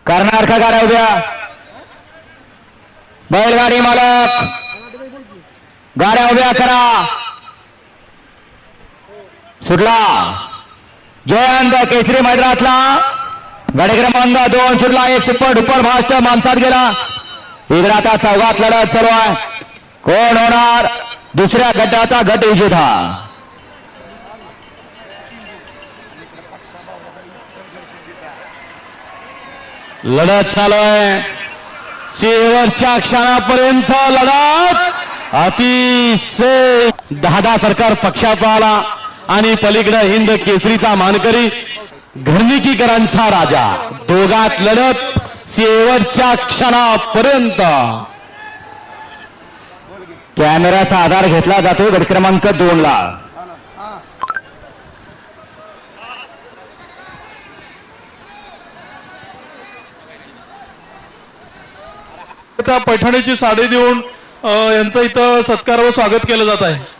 करणार का गाड्या उद्या बैलगाडी मालक गाड्या उभ्या करा सुटला जयंत केसरी मैदानातला गाडी क्रमांक 2 सुटला एक सुपर डुपर फास्ट माणसात गेला इकडे आता चौघात लढत चालू आहे कोण होणार दुसऱ्या गटाचा गट विजेता लढत चालू आहे शेवटच्या क्षणापर्यंत लढत अतिशय 10 सरकार पक्षात आला आणि पलीकडे हिंद केसरीचा मानकरी घरणीकरांचा राजा दोघात लढत शेवटच्या क्षणापर्यंत कॅमेराचा आधार घेतला जातो गट क्रमांक 2 ला पैठणीची साडी देऊन यांचं इथं सत्कार व स्वागत केलं जात आहे